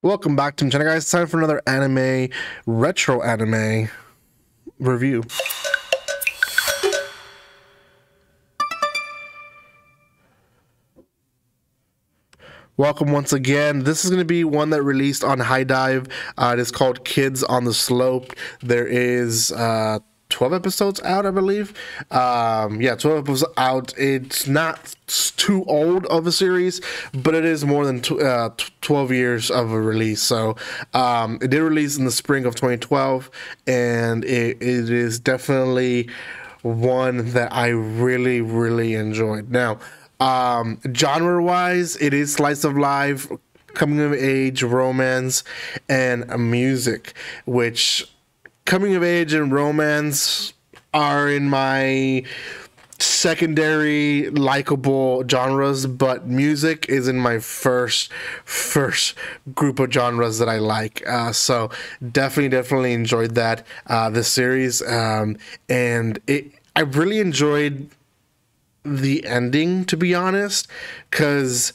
Welcome back to my channel, guys. It's time for another retro anime review. Welcome once again. This is going to be one that released on hidive. It is called Kids on the Slope. There is 12 episodes out, I believe. Yeah, 12 episodes out. It's not too old of a series, but it is more than 12 years of a release. So it did release in the spring of 2012, and it is definitely one that I really enjoyed. Now, genre wise, it is slice of life, coming of age, romance, and music, which coming of age and romance are in my secondary likable genres, but music is in my first group of genres that I like. So definitely enjoyed that this series, and I really enjoyed the ending, to be honest, because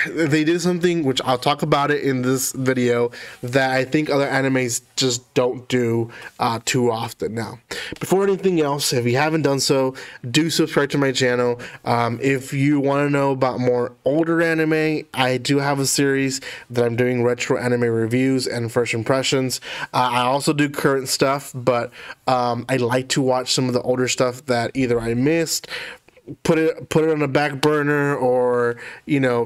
they did something which I'll talk about it in this video that I think other animes just don't do too often. Now, before anything else, if you haven't done so, do subscribe to my channel. If you want to know about more older anime, I do have a series that I'm doing retro anime reviews and first impressions. I also do current stuff, but I like to watch some of the older stuff that either I missed, put it on a back burner, or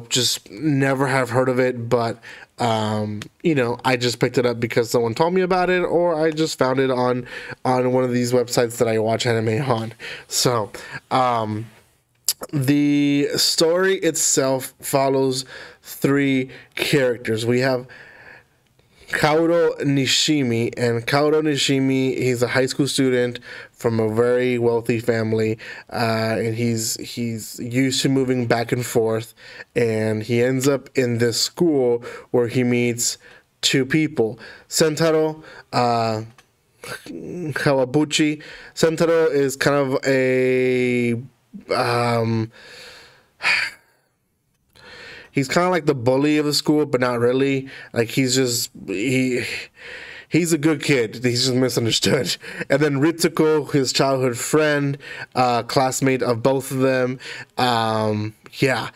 just never have heard of it, but I just picked it up because someone told me about it, or I just found it on one of these websites that I watch anime on. So the story itself follows three characters. We have Kaoru Nishimi, and Kaoru Nishimi, he's a high school student from a very wealthy family, and he's used to moving back and forth, and he ends up in this school where he meets two people, Sentaro Kawabuchi. Sentaro is kind of a he's kind of like the bully of the school, but not really. Like, he's a good kid. He's just misunderstood. And then Ritsuko, his childhood friend, classmate of both of them. Yeah.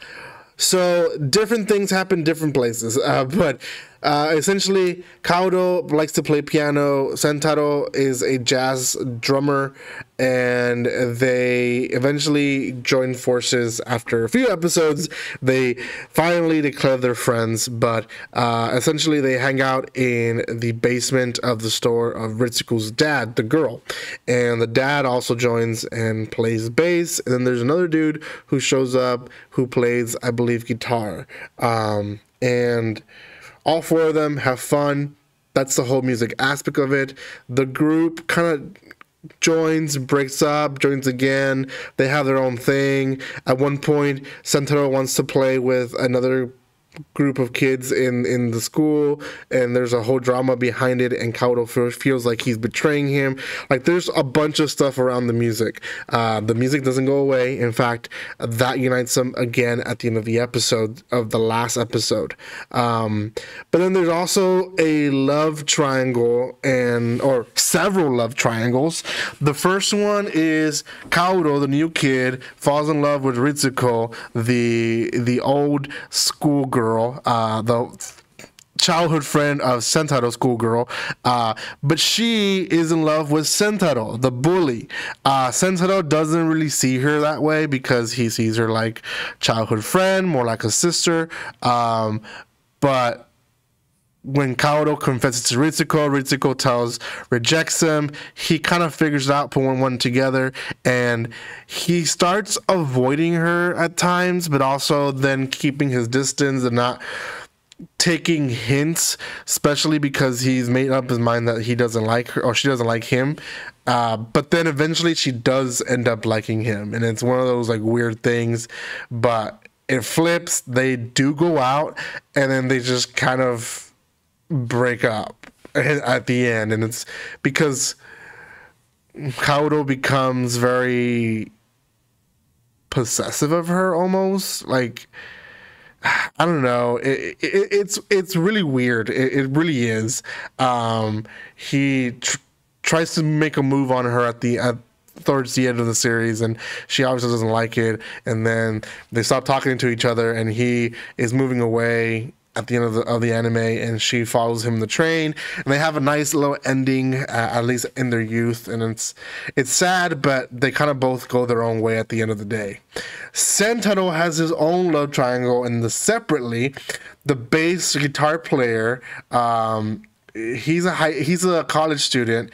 So different things happen different places, but essentially Kaoru likes to play piano. Sentaro is a jazz drummer, and they eventually join forces. After a few episodes, they finally declare they're friends, but essentially they hang out in the basement of the store of Ritsuko's dad, the girl, and the dad also joins and plays bass. And then there's another dude who shows up who plays, I believe, guitar, and all four of them have fun. That's the whole music aspect of it. The group kind of joins, breaks up, joins again. They have their own thing. At one point, Sentaro wants to play with another group of kids in the school, and there's a whole drama behind it, and Kaoru feels like he's betraying him. Like, there's a bunch of stuff around the music. The music doesn't go away. In fact, that unites them again at the end of the episode, of the last episode. But then there's also a love triangle, or several love triangles. The first one is Kaoru, the new kid, falls in love with Ritsuko, the old schoolgirl, the childhood friend of Sentaro, schoolgirl, but she is in love with Sentaro, the bully. Sentaro doesn't really see her that way because he sees her like childhood friend, more like a sister, but when Kaoru confesses to Ritsuko rejects him. He kind of figures it out, put one together, and he starts avoiding her at times, but also then keeping his distance and not taking hints, especially because he's made up his mind that he doesn't like her, or she doesn't like him. But then eventually she does end up liking him, and it's one of those like weird things, but it flips. They do go out, and then they just kind of break up at the end, and it's because Kaoru becomes very possessive of her, almost like I don't know. It's really weird. It really is. He tries to make a move on her towards the end of the series, and she obviously doesn't like it. And then they stop talking to each other, and he is moving away at the end of the anime, and she follows him the train, and they have a nice little ending, at least in their youth. And it's sad, but they kind of both go their own way at the end of the day. Sentaro has his own love triangle, and separately, the bass guitar player, he's a college student.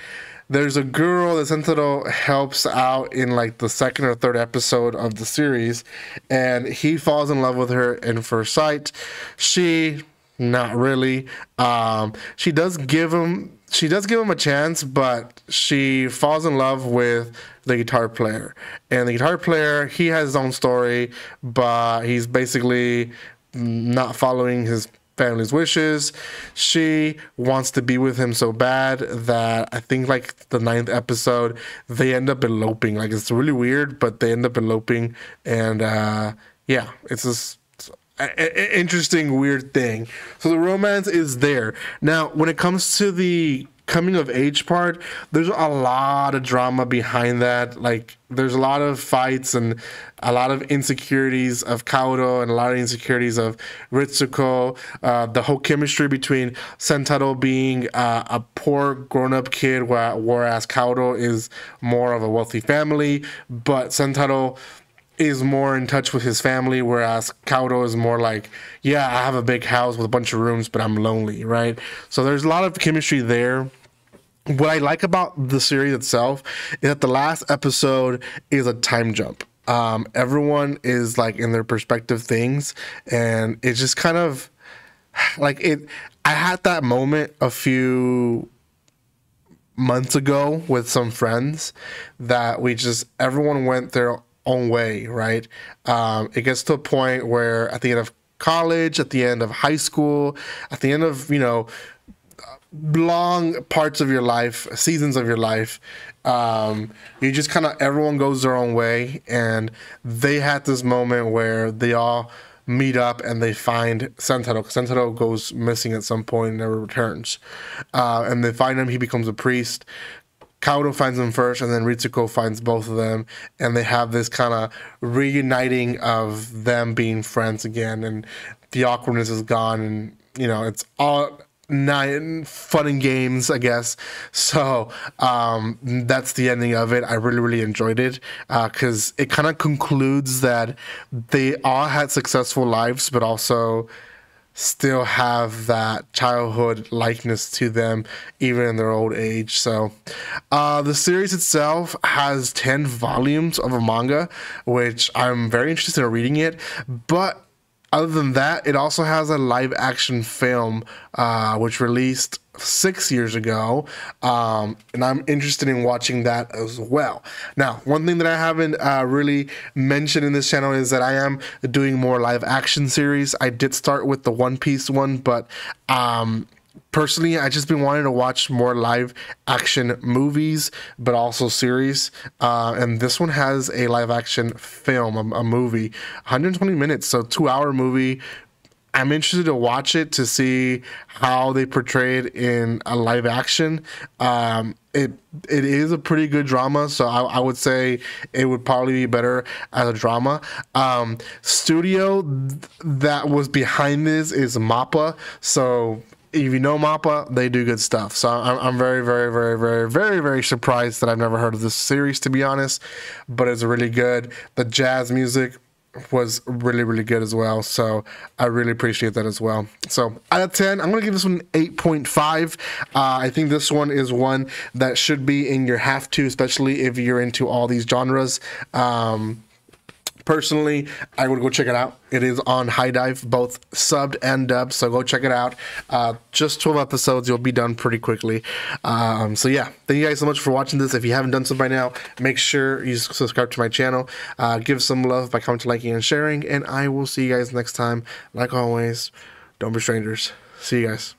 There's a girl that Sentaro helps out in like the second or third episode of the series, and he falls in love with her in first sight. She, not really. She does give him a chance, but she falls in love with the guitar player. And the guitar player, he has his own story, but he's basically not following his family's wishes. She wants to be with him so bad that I think like the 9th episode they end up eloping. Like, it's really weird, but they end up eloping. And yeah, it's this interesting weird thing. So the romance is there. Now when it comes to the coming of age part, there's a lot of drama behind that. Like, there's a lot of fights and a lot of insecurities of Kaoru and a lot of insecurities of Ritsuko. The whole chemistry between Sentaro being a poor grown-up kid, whereas Kaoru is more of a wealthy family, but Sentaro is more in touch with his family, whereas Kaoru is more like, yeah, I have a big house with a bunch of rooms, but I'm lonely, right? So there's a lot of chemistry there. What I like about the series itself is that the last episode is a time jump. Everyone is like in their perspective things, and it's just kind of like it. I had that moment a few months ago with some friends that everyone went their own way, right? It gets to a point where at the end of college, at the end of high school, at the end of, long parts of your life, seasons of your life, you just kind of, everyone goes their own way. And they had this moment where they all meet up and they find Sentaro. Sentaro goes missing at some point and never returns. And they find him, he becomes a priest. Kaoru finds him first, and then Ritsuko finds both of them, and they have this kind of reuniting of them being friends again, and the awkwardness is gone, and it's all fun and games, I guess. So that's the ending of it. I really, really enjoyed it because it kind of concludes that they all had successful lives, but also still have that childhood likeness to them even in their old age. So the series itself has 10 volumes of a manga, which I'm very interested in reading it. But other than that, it also has a live action film which released 6 years ago, and I'm interested in watching that as well. Now, one thing that I haven't really mentioned in this channel is that I am doing more live action series. I did start with the One Piece one, but personally, I just been wanting to watch more live action movies, but also series. And this one has a live action film, a movie, 120 minutes, so 2-hour movie. I'm interested to watch it to see how they portray it in a live action. It is a pretty good drama, so I would say it would probably be better as a drama. Studio that was behind this is MAPPA, so if you know MAPPA, they do good stuff. So I'm very, very, very, very, very, very surprised that I've never heard of this series, to be honest, but it's really good. The jazz music was really, really good as well, so I really appreciate that as well. So out of 10, I'm gonna give this one 8.5. I think this one is one that should be in your have to, especially if you're into all these genres. Personally, I would go check it out. It is on hidive, both subbed and dubbed, so go check it out. Just 12 episodes, you'll be done pretty quickly. So yeah, thank you guys so much for watching this. If you haven't done so by now, make sure you subscribe to my channel. Give some love by commenting, liking, and sharing, and I will see you guys next time. Like always, don't be strangers. See you guys.